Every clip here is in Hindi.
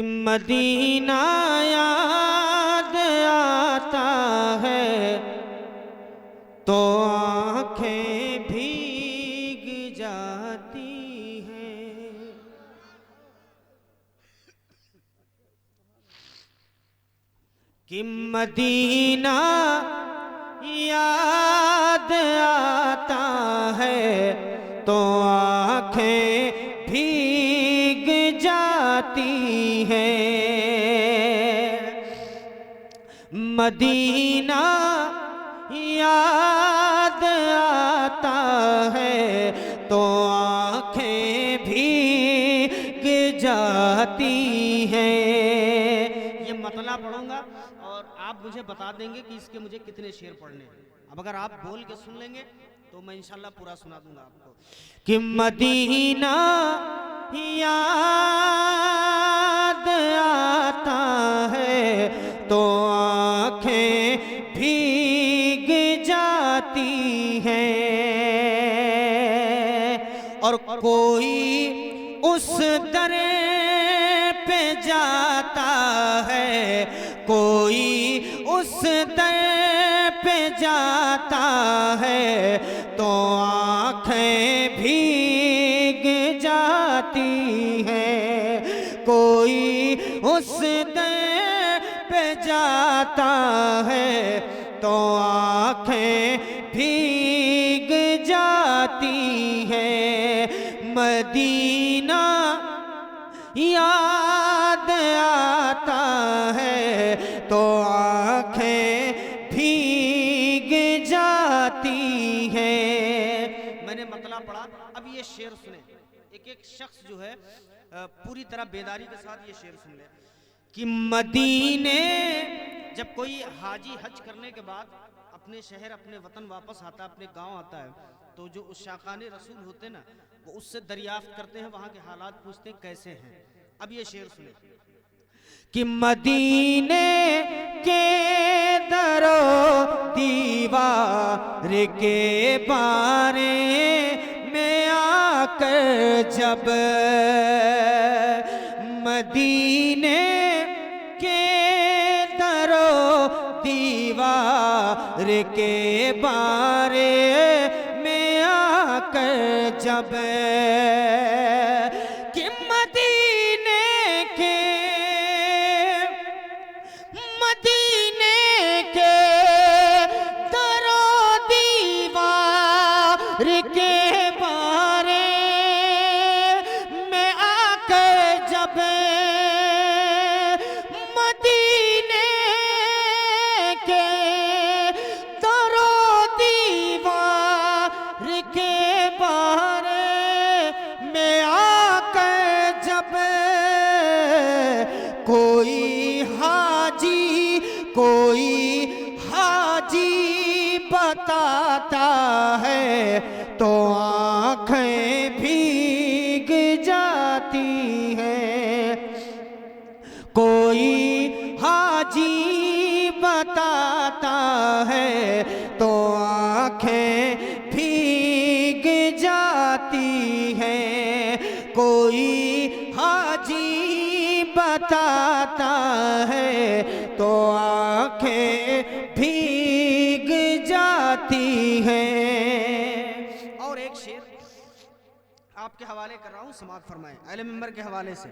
मदीना याद आता है तो आँखें भीग जाती हैं। कि मदीना याद आता है तो आँखें भीग जाती हैं। मदीना याद आता है तो आँखें भीग जाती हैं। ये मतला पढ़ूंगा और आप मुझे बता देंगे कि इसके मुझे कितने शेर पढ़ने हैं। अब अगर आप बोल के सुन लेंगे तो मैं इंशाल्लाह पूरा सुना दूंगा आपको। कि मदीना याद आता है तो आँखें भीग जाती हैं। और कोई उस दर पे जाता है, कोई उस दर पे जाता है तो आँखें भीग जाती हैं। कोई उस दर पे जाता है तो आँखें भीग जाती हैं। मदीना याद आता है तो आँखें भीग जाती हैं। मैंने मतला पढ़ा, अब ये शेर सुने। एक एक शख्स जो है पूरी तरह बेदारी के साथ ये शेर सुन ले। कि मदीने जब कोई हाजी हज करने के बाद अपने शहर अपने वतन वापस आता, अपने गांव आता है, तो जो उस शाकाने रसूल होते ना वो उससे दरियाफ्त करते हैं, वहां के हालात पूछते हैं कैसे हैं। अब ये शेर सुने। कि मदीने के दरो दीवार के बारे में आकर जब, मदीने के दरो दीवार के बारे में आकर जब, कि मदीने के दरो दीवार के बारे में आकर जब, मदीने के दरो दीवार के बारे में आकर जब, कोई हाजी बताता है तो आँखें भीग जाती हैं। कोई हाजी बताता है तो आँखें भीग जाती हैं। कोई हाजी बताता है तो आँखें भीग जाती हैं। और एक शेर आपके हवाले कर रहा हूँ, समाअत फरमाएं अहले मिंबर के हवाले से।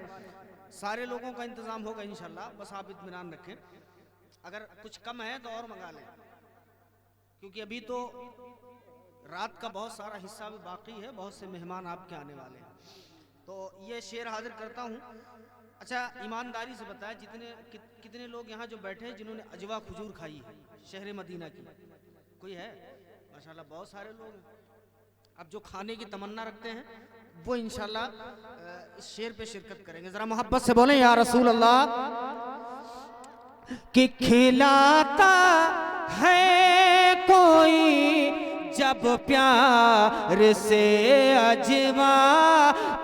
सारे लोगों का इंतजाम होगा इंशाल्लाह, बस आप इत्मीनान रखें। अगर कुछ कम है तो और मंगा लें, क्योंकि अभी तो रात का बहुत सारा हिस्सा भी बाकी है, बहुत से मेहमान आपके आने वाले हैं। तो ये शेर हाजिर करता हूँ। अच्छा, ईमानदारी से बताएं कितने लोग यहाँ जो बैठे हैं जिन्होंने अजवा खजूर खाई है शहर मदीना की? कोई है? माशाल्लाह बहुत सारे लोग हैं। अब जो खाने की तमन्ना रखते हैं वो इंशाल्लाह इस शेर पे शिरकत करेंगे। जरा मोहब्बत से बोलें या रसूल अल्लाह। कि खिलाता है कोई जब प्यार से अजवा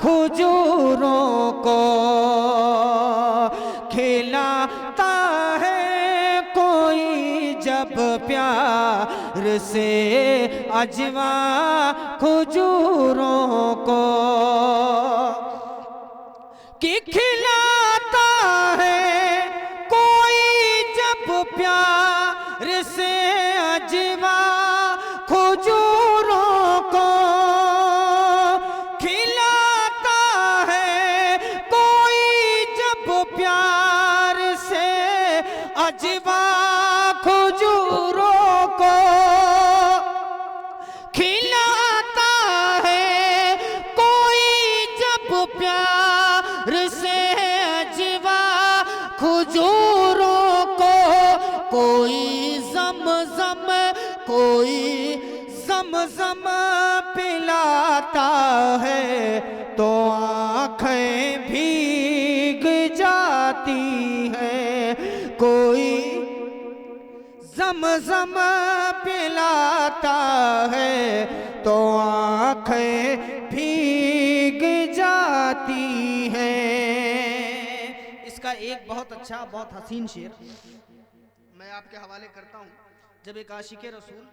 खजूरों को, खिलाता है कोई जब प्यार से अजवा खजूरों को, कि खिलाता अजवा खजूरों को खिलाता है, कोई जब प्यार से अजवा खजूरों को, कोई ज़म-ज़म, कोई ज़म-ज़म पिलाता है, तो आँखें भीग जाती हैं। कोई ज़म-ज़म पिलाता है, तो आँखें भीग जाती हैं। इसका एक बहुत अच्छा, बहुत हसीन शेर मैं आपके हवाले करता हूँ। जब एक आशिक़े रसूल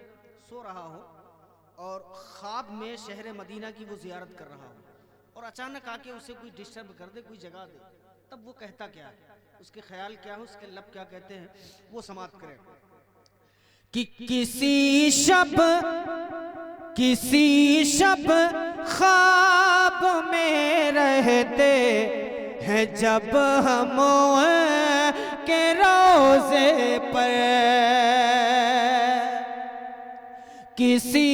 सो रहा हो और ख्वाब में शहर मदीना की वो ज़ियारत कर रहा हो और अचानक आके उसे कोई डिस्टर्ब कर दे, कोई जगा दे, तब वो कहता क्या है, उसके ख्याल क्या है, उसके लब क्या कहते हैं, वो समाप्त करें कि किसी शब ख्वाब में रहते हैं जब हम के रोज़े पर, किसी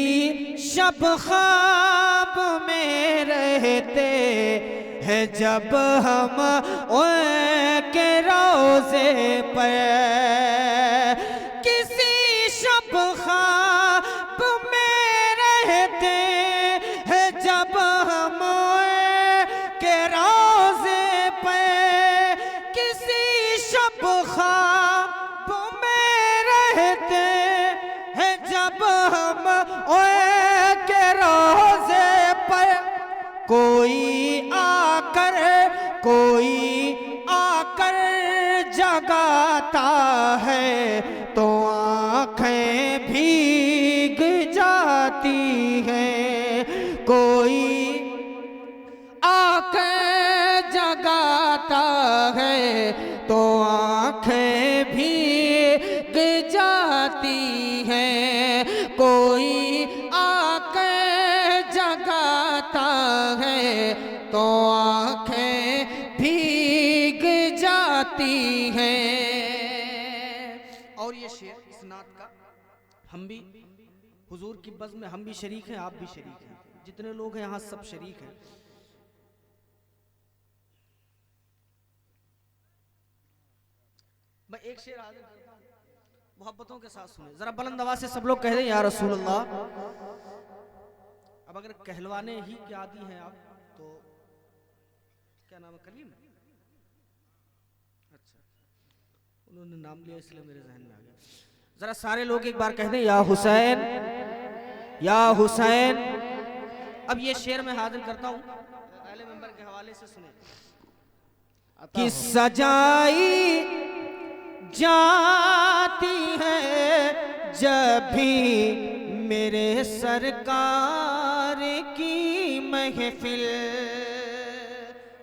शब ख्वाब में रहते हैं जब हम के रोज़े पर, किसी शब ख्वाब में रहते हैं जब हम के रोज़े पर, किसी शब ख्वाब में रहते हैं जब हम के रोज़े पर, कोई आकर जगाता है, तो आँखें भीग जाती हैं। कोई आकर जगाता है, तो आँखें भीग जाती हैं। कोई आकर जगाता है, तो आँखें भीग जाती हैं। और ये शेर इस नात का हम भी हुजूर की बज़्म में हम भी शरीक हैं, आप भी शरीक हैं, जितने लोग हैं यहाँ सब शरीक हैं। मैं एक शेर हाज़िर करता हूं, मोहब्बतों के साथ सुने, जरा बुलंद आवाज़ से सब लोग कह दें या रसूल अल्लाह। अब अगर कहलवाने ही के आदी हैं आप, तो क्या नाम है, कलीम, अच्छा उन्होंने नाम लिया इसलिए मेरे जहन में आ गया। जरा सारे लोग एक बार कह दें या हुसैन, या हुसैन। अब ये शेर मैं हाजिर करता हूँ, पहले मेंबर के हवाले से सुने कि सजाई जाती है जब भी मेरे सरकार की महफिल।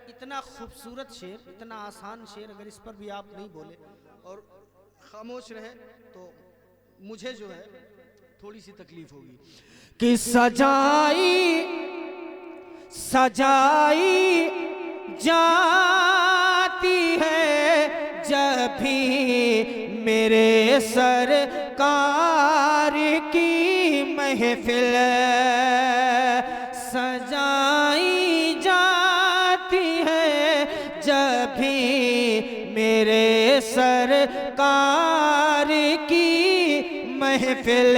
इतना खूबसूरत शेर, इतना आसान शेर, अगर इस पर भी आप नहीं बोले और खामोश रहे तो मुझे जो है थोड़ी सी तकलीफ होगी। कि सजाई जाती है जब भी मेरे सरकार की महफिल, सजाई जाती है जब भी मेरे सरकार की महफिल,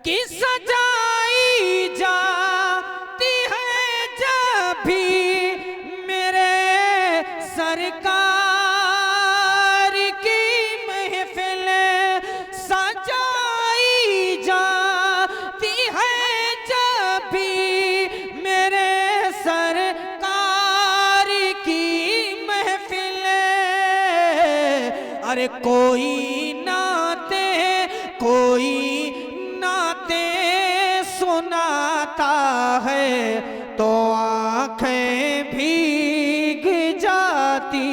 कि सजाई जाती है जब भी मेरे सरकार की महफिल, सजाई जाती है जब भी मेरे सरकार की महफिल। अरे कोई नाते सुनाता है तो आँखें भीग जाती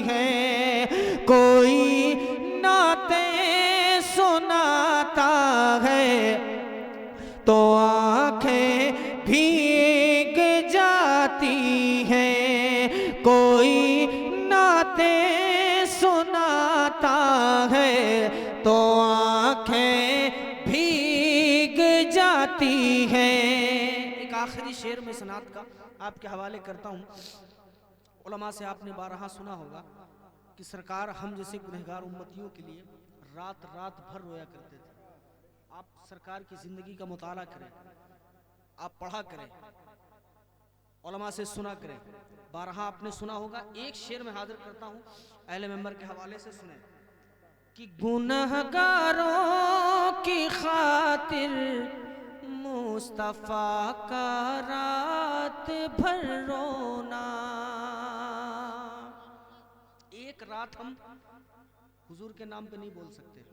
हैं। कोई नाते सुनाता है तो आँखें भीग जाती हैं। कोई नाते बताता है तो आंखें भीग जाती हैं। एक आखिरी शेर में सनात का आपके हवाले करता हूँ। उलमा से आपने बारहा सुना होगा कि सरकार हम जैसे गुनहगार उम्मतियों के लिए रात रात भर रोया करते थे। आप सरकार की जिंदगी का मुताला करें, आप पढ़ा करें, उलमा से सुना करें। बारहा आपने सुना होगा। एक शेर में हाजिर करता हूँ, अहले मेंबर के हवाले से सुने कि गुनहगारों की खातिर मुस्तफा का रात भर रोना। एक रात हम हुजूर के नाम पे नहीं बोल सकते।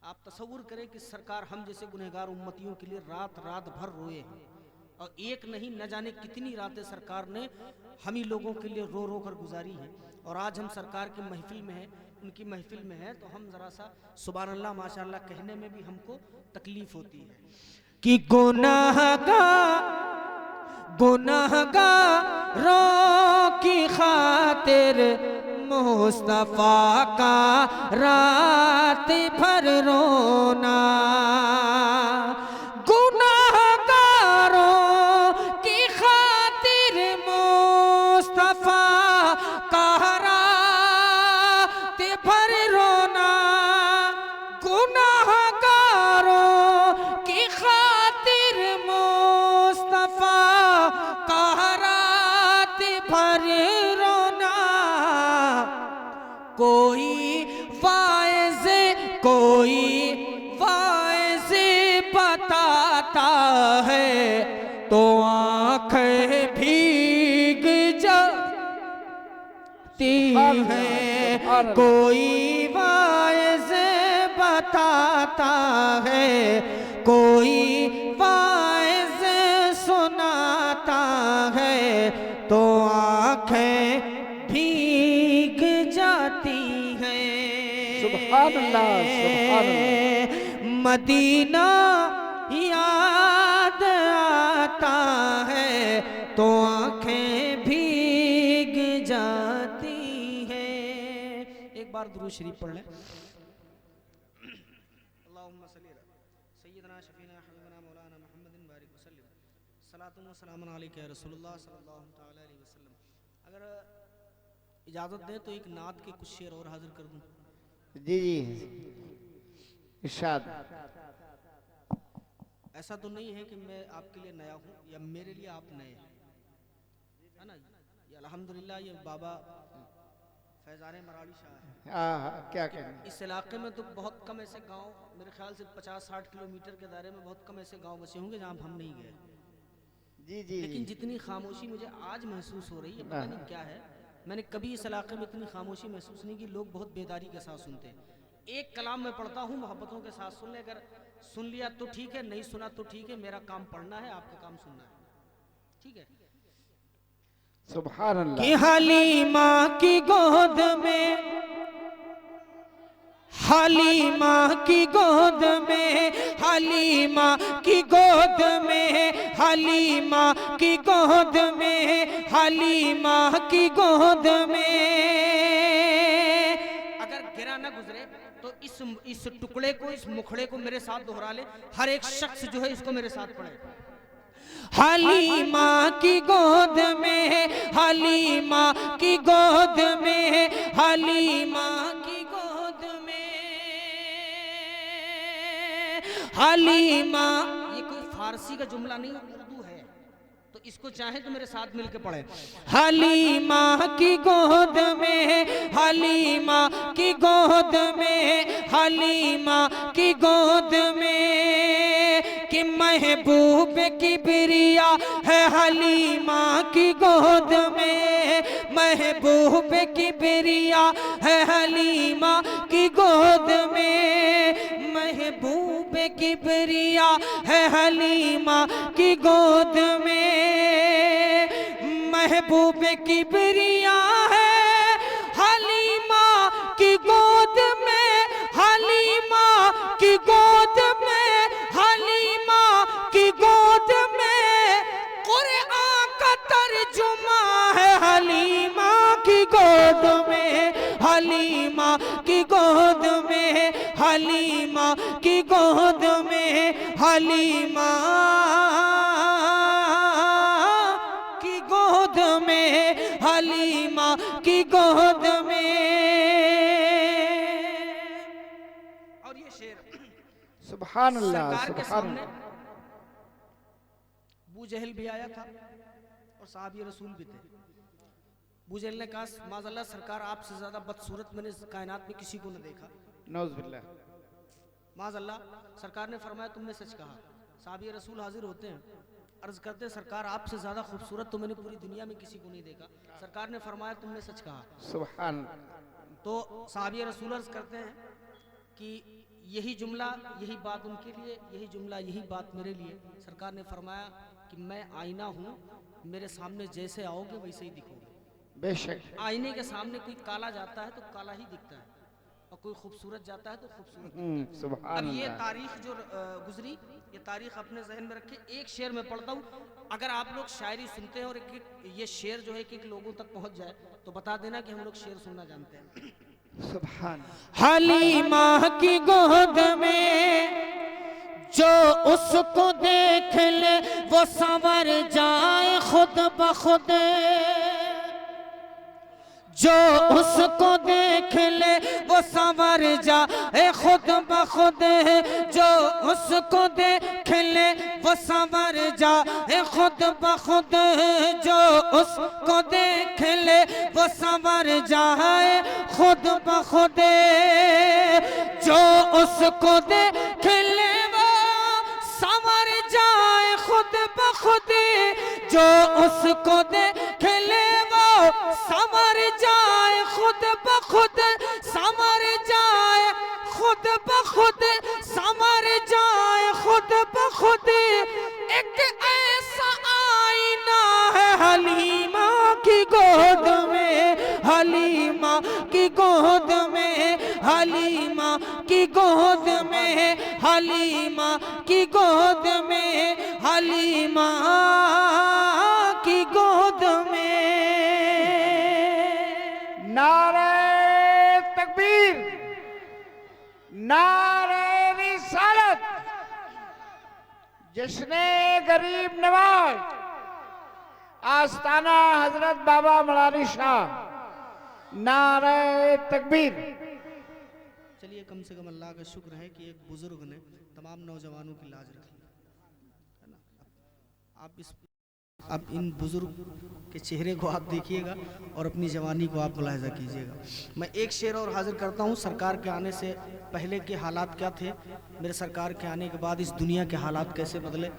आप तसव्वुर करें कि सरकार हम जैसे गुनहगार उम्मतियों के लिए रात रात भर रोए हैं, और एक नहीं न जाने कितनी रातें सरकार ने हम ही लोगों के लिए रो रो कर गुजारी है। और आज हम सरकार की महफिल में हैं, उनकी महफिल में हैं, तो हम जरा सा सुभान अल्लाह माशाअल्लाह कहने में भी हमको तकलीफ होती है कि गुनहगारों की खातिर मुस्तफा का रात भर रोना। गुनहगारों की खातिर मुस्तफा का रात भर रोना। गुनहगारों की खातिर मुस्तफा का रात भर रोना। कोई वाइज़ बताता है तो आंखें भीग जाती हैं। कोई वाइज़ बताता है, कोई वाइज़ सुनाता है तो आंखें भीग जाती हैं। सुभान अल्लाह, सुभान अल्लाह। मदीना याद आता है तो आंखें भीग जाती हैं। एक बार दुरूद शरीफ पढ़ लें। अल्लाहुम्मा सल्ली अला सय्यिदना शफीना हबीबना मौलाना मुहम्मदिन बारिक वसल्लम सलातुन व सलामुन अलैका या रसूलुल्लाह सल्लल्लाहु तआला अलैहि वसल्लम। अगर इजाज़त दें तो एक नात के कुछ शेर और हाजिर कर दूं। जी जी इरशाद। ऐसा तो नहीं है कि मैं आपके लिए नया हूँ या मेरे लिए आप नए हैं, है ना। ये अल्हम्दुलिल्लाह ये बाबा फैज़ान मराड़ी शाह है। क्या कहना। इस इलाके में तो बहुत कम ऐसे गांव, मेरे ख्याल से 50-60 किलोमीटर के दायरे में बहुत कम ऐसे गांव बसे होंगे जहां हम नहीं गए। जी जी। लेकिन जितनी खामोशी मुझे आज महसूस हो रही है, पता नहीं क्या है। मैंने कभी इस इलाके में इतनी खामोशी महसूस नहीं की। लोग बहुत बेदारी के साथ सुनते हैं। एक कलाम में पढ़ता हूँ, मोहब्बतों के साथ सुन ले। अगर सुन लिया तो ठीक है, नहीं सुना तो ठीक है। मेरा काम पढ़ना है, आपका काम सुनना है, ठीक है। सुभान अल्लाह। कि हलीमा की गोद में, हलीमा की गोद में, हलीमा की गोद में, हलीमा की गोद में, हलीमा की गोद में। अगर गिरा ना गुजरे तो इस टुकड़े को, इस मुखड़े को मेरे साथ दोहरा ले। हर एक शख्स जो है इसको मेरे साथ पढ़े। हलीमा की गोद में, हलीमा की गोद में, हलीमा की गोद में, हलीमा। ये कोई फारसी का जुमला नहीं, उर्दू है, तो इसको चाहे तो मेरे साथ मिलके पढ़े। हलीमा की गोद में, हलीमा की गोद में, हलीमा की गोद में, कि महबूब की बिरिया है हलीमा की गोद में। महबूब की बिरिया है हलीमा की गोद में। महबूब की बिरिया है हलीमा की गोद में। महबूब की बिरिया है हलीमा की गोद में, हलीमा की गोद में, हलीमा की गोद में। कुरआन का तर्जुमा है हलीमा की गोद में, हलीमा हलीमा की गोद में, हलीमा की गोद में, हलीमा की गोद में। और ये शेर सुभान अल्लाह, सरकार के सुभान सामने अल्लाह। अबू जहल भी आया था और साहबी रसूल भी थे। अबू जहल ने कहा, माज़अल्लाह सरकार आपसे ज़्यादा बदसूरत मैंने कायनात में किसी को न देखा। नौज़ बिल्लाह। माज़अल्लाह सरकार ने फरमाया तुमने सच कहा। साहबी रसूल हाजिर होते हैं, अर्ज़ करते हैं सरकार आपसे ज़्यादा खूबसूरत तो मैंने पूरी दुनिया में किसी को नहीं देखा। सरकार ने फरमाया तुमने सच कहा। सुभान। तो साहबी रसूल अर्ज़ करते हैं कि यही जुमला, यही बात उनके लिए, यही जुमला, यही बात मेरे लिए। सरकार ने फरमाया कि मैं आईना हूँ, मेरे सामने जैसे आओगे वैसे ही दिखोगे। बेशक। आईने के सामने कोई काला जाता है तो काला ही दिखता है, और कोई खूबसूरत जाता है तो खूबसूरत। सुभान अब ये अल्लाह। तारीख जो गुजरी, ये तारीख अपने जहन में रखे। एक शेर में पढ़ता हूँ, अगर आप लोग शायरी सुनते हैं और ये शेर जो है कि लोगों तक पहुँच जाए तो बता देना कि हम लोग शेर सुनना जानते हैं। सुभान। हलीमा की गोद में जो उसको देख ले वो संवर जाए खुद ब खुद, जो उसको देख ले वो संवर जाए खुद ब खुद, जो उसको देख ले वो संवर जाए खुद ब खुद, जो उसको देख ले वो संवर जाए खुद ब खुद, जो उसको देख ले वो संवर जाए खुद ब खुद, जो उसको देख ले वो संवर जाए खुद ब खुद, संवर जाए खुद ब खुद, संवर जाए खुद ब खुद। एक ऐसा आईना है हलीमा की गोद में, हलीमा की गोद में, हलीमा की गोद में, हलीमा की गोद में, हलीमा की गोद में। नारे तकबीर, नारे रिसालत, जश्ने गरीब नवाज, आस्ताना हजरत बाबा मलारी शाह। नारे तकबीर। चलिए कम से कम अल्लाह का शुक्र है कि एक बुजुर्ग ने तमाम नौजवानों की लाज रखी है ना। आप इन बुजुर्ग के चेहरे को आप देखिएगा और अपनी जवानी को आप मुलाहिजा कीजिएगा। मैं एक शेर और हाजिर करता हूँ। सरकार के आने से पहले के हालात क्या थे, मेरे सरकार के आने के बाद इस दुनिया के हालात कैसे बदले।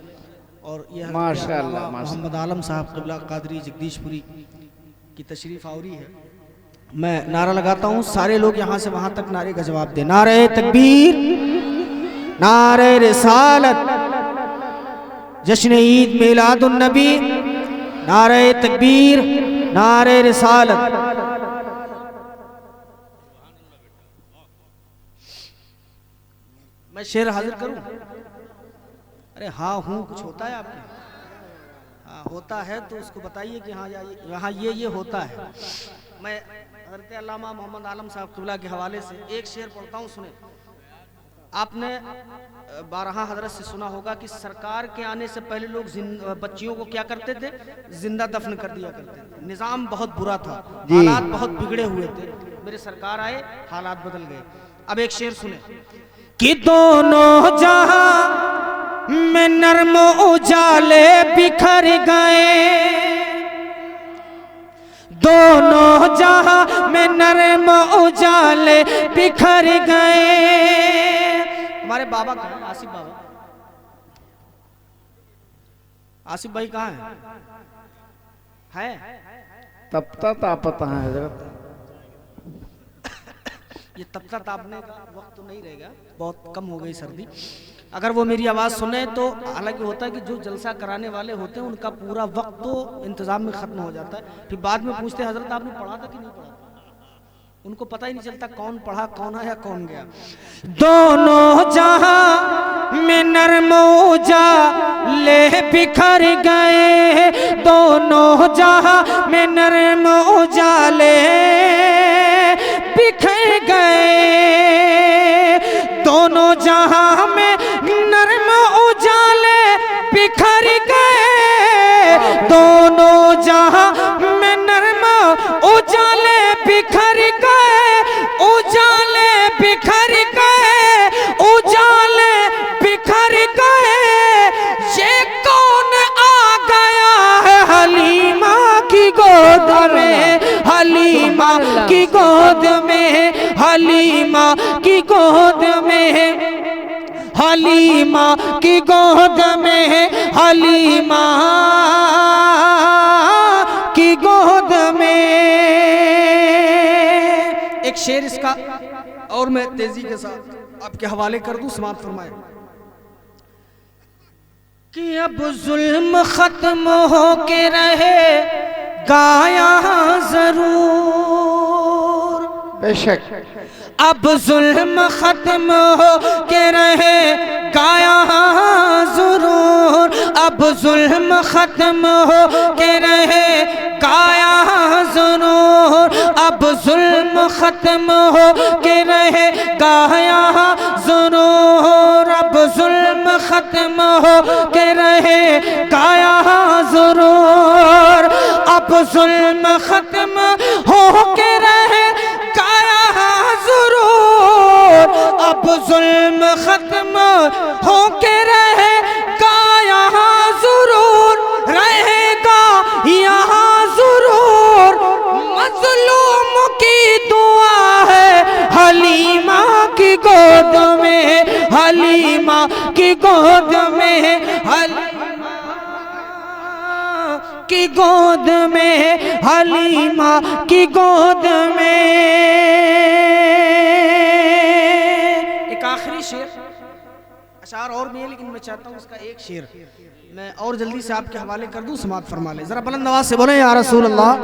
और यह माशाअल्लाह, मोहम्मद आलम साहब क़िबला कादरी जगदीशपुरी की तशरीफ़ आवरी है। मैं नारा लगाता हूँ, सारे लोग यहाँ से वहाँ तक नारे का जवाब दें। नारे तकबीर, नारे रिसालत, जश्न ईद मिलादुन नबी, नारे तकबीर, नारे रिसालत। मैं शेर हाजिर करूं? अरे हाँ हूँ, कुछ होता है आपके? हाँ होता है तो उसको बताइए कि हाँ यहाँ ये होता है। मैं हज़रत अल्लामा मोहम्मद आलम साहब क़िबला के हवाले से एक शेर पढ़ता हूँ, सुने। आपने बारहा हजरत से सुना होगा कि सरकार के आने से पहले लोग बच्चियों को क्या करते थे, जिंदा दफन कर दिया करते थे। निज़ाम बहुत बुरा था, हालात बहुत बिगड़े हुए थे। मेरे सरकार आए, हालात बदल गए। अब एक शेर सुने कि दोनों जहां में नर्म उजाले बिखर गए, दोनों जहां में नर्म उजाले बिखर गए। हमारे बाबा कहाँ हैं? आसिफ बाबा, आसिफ भाई कहाँ है? तपता तापता है हजरत। ये तपता तापने का वक्त तो नहीं रहेगा, बहुत कम हो गई सर्दी। अगर वो मेरी आवाज़ सुने तो हालांकि होता है कि जो जलसा कराने वाले होते हैं उनका पूरा वक्त तो इंतज़ाम में ख़त्म हो जाता है। फिर बाद में पूछते हैं हजरत आपने पढ़ा था कि नहीं पढ़ा, उनको पता ही नहीं चलता कौन पढ़ा, कौन आया, कौन गया। दोनों जहां में नर्म उजाले बिखर गए, दोनों जहां में नर्म उजाले बिखर गए, की गोद में, हलीमा की गोद में, हलीमा की गोद में, हलीमा की गोद में। एक शेर इसका और मैं तेजी के साथ आपके हवाले कर दूं, समाप्त फरमाए कि अब जुल्म खत्म हो के रहे गाया जरूर, बेशक अब जुल्म खत्म हो के रहे गाया जरूर, अब जुल्म खत्म हो के रहे गाया जरूर, अब जुल्म खत्म हो के रहे गाया जरूर, अब जुल्म खत्म हो के रहे गाया जरूर, अब जुल्म खत्म हो के रहे गाया जरूर, अब जुल्म खत्म हो के रहे गाया जरूर, रहेगा यहाँ जरूर मजलूम की दुआ है हलीमा की गोद में, हलीमा की गोद में, हलीमा की गोद में, हलीमा की गोद में। एक आखिरी शेर, अशार और भी है लेकिन मैं चाहता हूँ उसका एक शेर मैं और जल्दी से आपके हवाले कर दूं, समाप्त फरमा ले। जरा बुलंद आवाज से बोले या रसूल अल्लाह।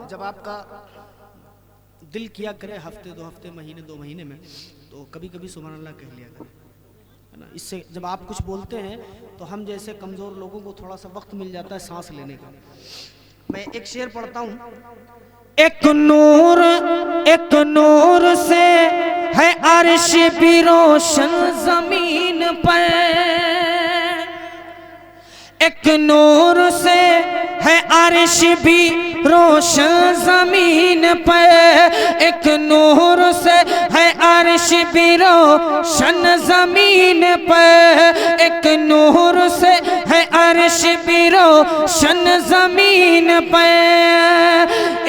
जब आपका दिल किया करे हफ्ते दो हफ्ते महीने दो महीने में, तो कभी कभी सुभान अल्लाह कह लिया करें, है ना। इससे जब आप कुछ बोलते हैं तो हम जैसे कमज़ोर लोगों को थोड़ा सा वक्त मिल जाता है सांस लेने का। मैं एक शेर पढ़ता हूँ। एक नूर से है अर्श भी रोशन जमीन पर, एक नूर से है अर्श भी रोशन जमीन पर, एक नूर से है अर्श भी रोशन जमीन पर, एक नूर से है अर्श भी रोशन जमीन पर,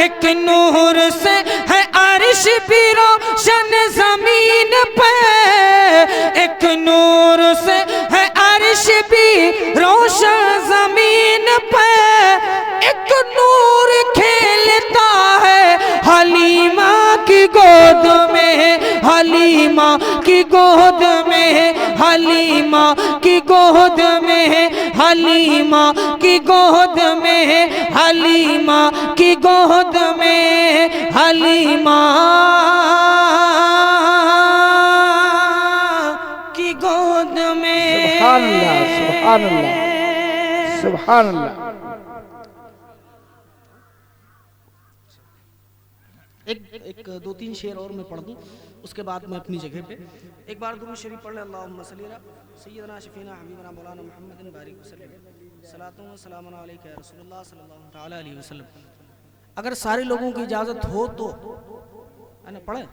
एक नूर से है अर्श भी रोशन जमीन पर, एक नूर से है अर्श भी रोशन जमीन पर, एक नूर खेलता है हलीमा की गोद में, हलीमा की गोद में, हलीमा की गोद में, हलीमा की गोद में, हलीमा की गोद में, हलीमा की गोद में। सुभान अल्लाह, सुभान अल्लाह, सुभान अल्लाह। एक दो तीन शेर और मैं पढ़ दूं, उसके बाद मैं अपनी जगह पे एक बार दुरूद शरीफ पढ़ ले। अल्लाहुम्मा सल्ली अला सय्यिदना शफीना हबीबना मौलाना मुहम्मदिन बारिक वसल्लम सलातु व सलामुन अलैका या रसूलुल्लाह सल्लल्लाहु तआला अलैहि वसल्लम। अगर सारे लोगों की इजाजत हो तो है ना पढ़े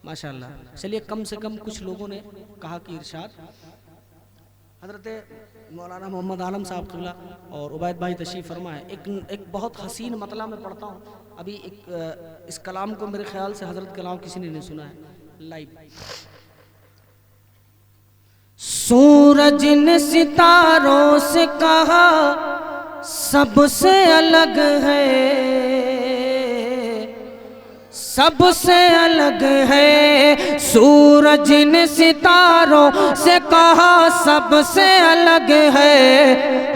माशाअल्लाह। चलिए कम से कम कुछ लोगों ने कहा कि इरशाद हज़रत मौलाना मोहम्मद आलम साहब क़िबला और उबैद भाई तशरीफ़ फरमा है। एक बहुत हसीन मतला में पढ़ता हूँ अभी। इस कलाम को मेरे ख्याल से हज़रत कलाम किसी ने नहीं सुना है लाइव। सूरज ने सितारों से कहा सबसे अलग है, सबसे अलग है। सूरज ने सितारों से कहा सबसे अलग है,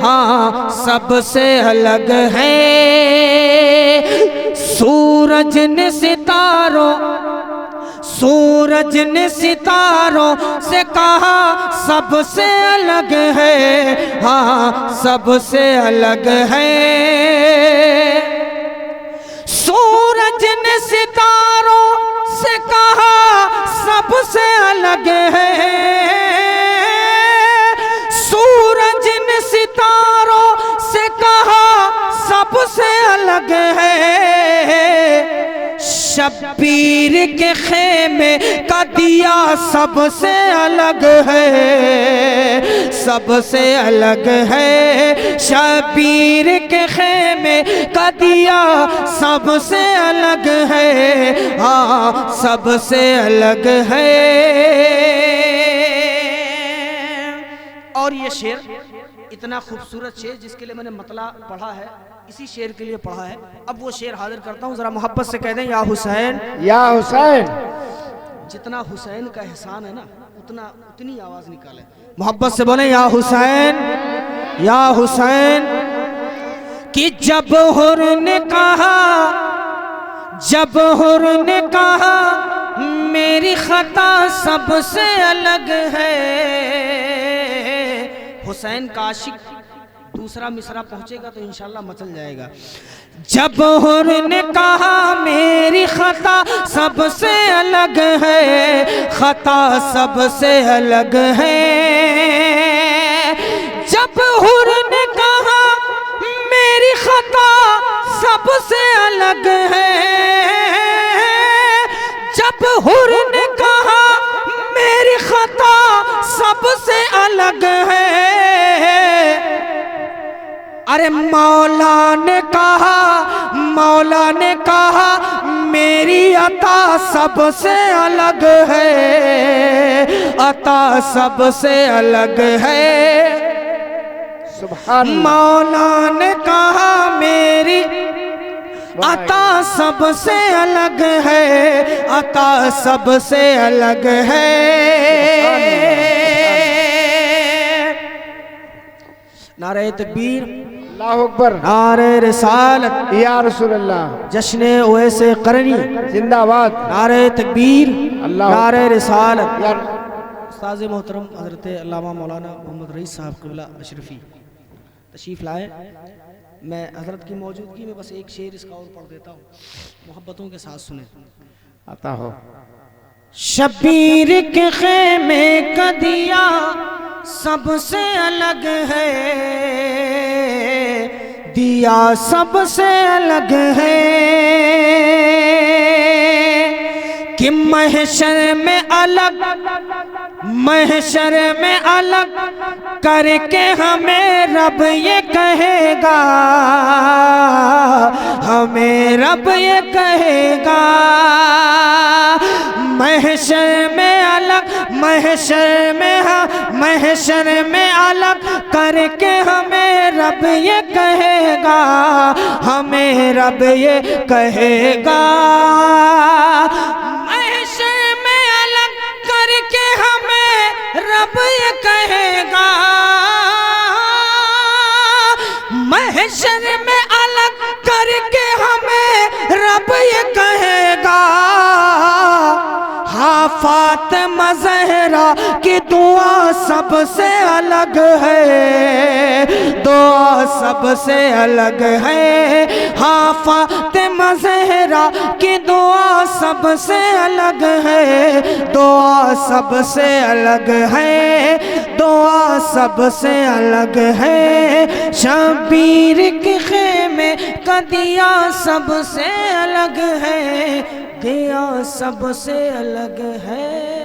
हाँ सबसे अलग है। सूरज ने सितारों से कहा सबसे अलग है, हाँ सबसे अलग है। सूरज ने सितारों से कहा सबसे अलग है, सूरज ने सितारों से कहा सबसे अलग है। शब्बीर के खेमे का दिया सबसे अलग है, सबसे अलग है। शब्बीर के खेमे का दिया सबसे अलग है, हाँ सबसे अलग है। और ये शेर इतना खूबसूरत शेर जिसके लिए मैंने मतला पढ़ा है, इसी शेर के लिए पढ़ा है। अब वो शेर हाजिर करता हूँ, जरा मोहब्बत से कह दें या हुसैन या हुसैन। जितना हुसैन का एहसान है ना उतनी आवाज निकाले, मोहब्बत से बोले या हुसैन या हुसैन। कि जब हुर ने कहा, जब हुर ने कहा मेरी खता सबसे अलग है। हुसैन का आशिक दूसरा मिसरा पहुंचेगा तो इंशाल्लाह मचल जाएगा। जब हुर ने कहा मेरी खता सबसे अलग है, खता सबसे अलग है। जब हुर ने कहा मेरी खता सबसे अलग है, जब हुर ने कहा मेरी खता सबसे अलग है। अरे मौला ने कहा, मौला ने कहा मेरी अता सबसे अलग है, अता सबसे अलग है। सुभान मौला ने कहा मेरी अता सबसे अलग है, अता सबसे अलग है। नारे तकबीर, अल्लाहु अकबर, नारे रिसालत या रसूल अल्लाह, जश्न ओवैसे करनी जिंदाबाद, नारे तकबीर, अल्लाह नारे रिसालत। या उस्ताद मोहतरम हजरत अल्लामा मौलाना मोहम्मद रईस साहब क़िबला अशरफी तशरीफ़ लाए। मैं हजरत की मौजूदगी में बस एक शेर इसका और पढ़ देता हूँ, मोहब्बतों के साथ सुने। आता हो। शब्बीर के खेमे का दिया सबसे अलग है, दिया सबसे अलग है। कि महशर में अलग, महशर में अलग करके हमें रब ये कहेगा, हमें रब ये कहेगा। महशर में अलग, महशर में महशर में अलग करके हमें रब ये कहेगा, हमें रब ये कहेगा। महशर में अलग करके हमें रब ये कहेगा, महशर में अलग करके हमें रब ये कहेगा। हाँ फातिमा ज़हरा की दुआ सबसे अलग है, दुआ सबसे अलग है। हाँ फातिमा ज़हरा की दुआ सबसे अलग है, दुआ सबसे अलग है, दुआ सबसे अलग है। शब्बीर के खेमे का दिया सबसे अलग है, दिया सबसे अलग है।